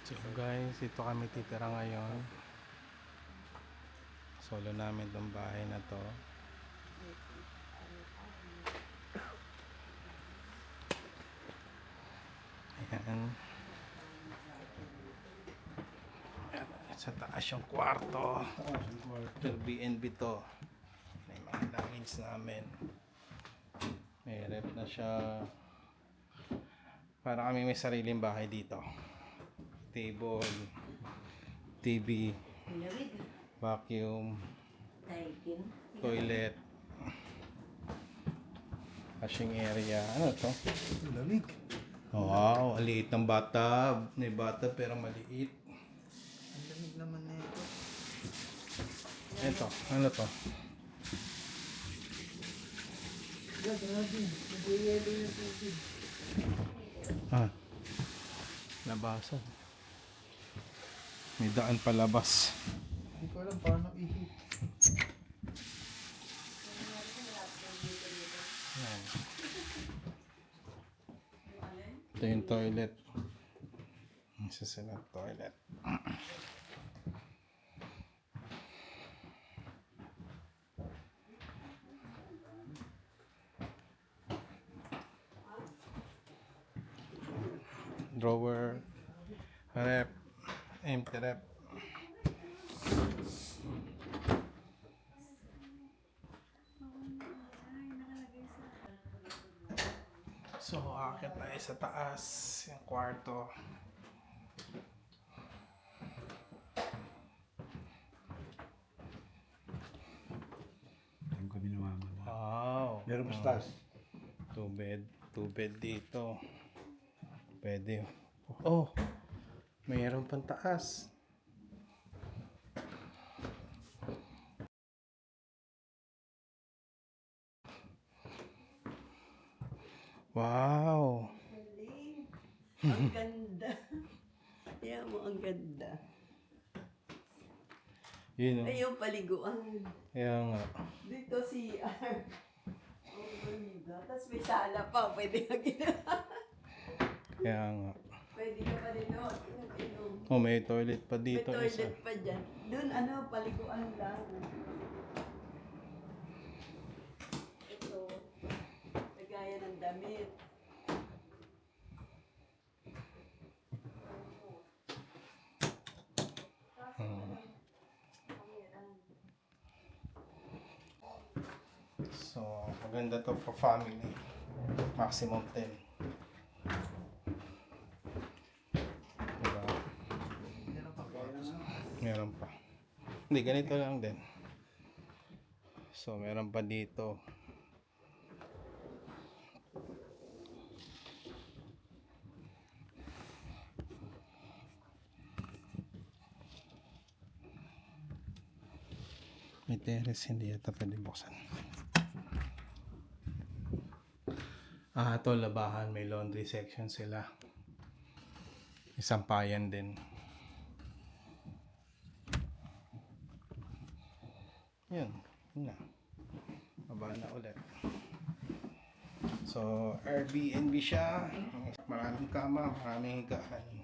So guys, ito kami titira ngayon. Solo namin tong bahay na to. Ayan. Sa taas yung kwarto. Airbnb to. May mga luggage namin. May rep na siya. Para kami may sariling bahay dito. Table, TV, vacuum, toilet, washing area. Ano to? Lamig. Wow, aliit ng bathtub. May bathtub pero maliit. Ang lamig naman na ito. Ito, ano to? Grabe. Nag-yelo yung tubig. Ah, labasan. May daan palabas. Hindi ko alam paano ihip. Yan. Ito yung toilet. Isa silang toilet. Drawer, rep, empty rep. So, akit tayo sa taas, yung kwarto. Ang kami naman. Wow. Meron pa sa taas. Two bed dito. Pwede. Oh, mayroon pang taas. Wow. Ang ganda. Kaya mo, ang ganda. Yun o. Ay, yung paliguan. Kaya nga. Dito si Ang ganda. Tapos may sala pa. Pwede ka ginawa. Kaya nga. Pwede ka pa rin doon. Inom. Oh, may toilet pa May dito toilet isa. pa dyan. Doon, paliguan lang. Ito. Nagaya ng damit. So, maganda to for family. Maximum 10. Diba? Meron pa. Hindi, ganito lang din. So, meron pa dito. May terrace, hindi yata pwede buksan. Ah, ito labahan. May laundry section sila. May sampayan din. Yun. Yun na. Baba na ulit. So, Airbnb siya. Maraming kama, maraming higaan.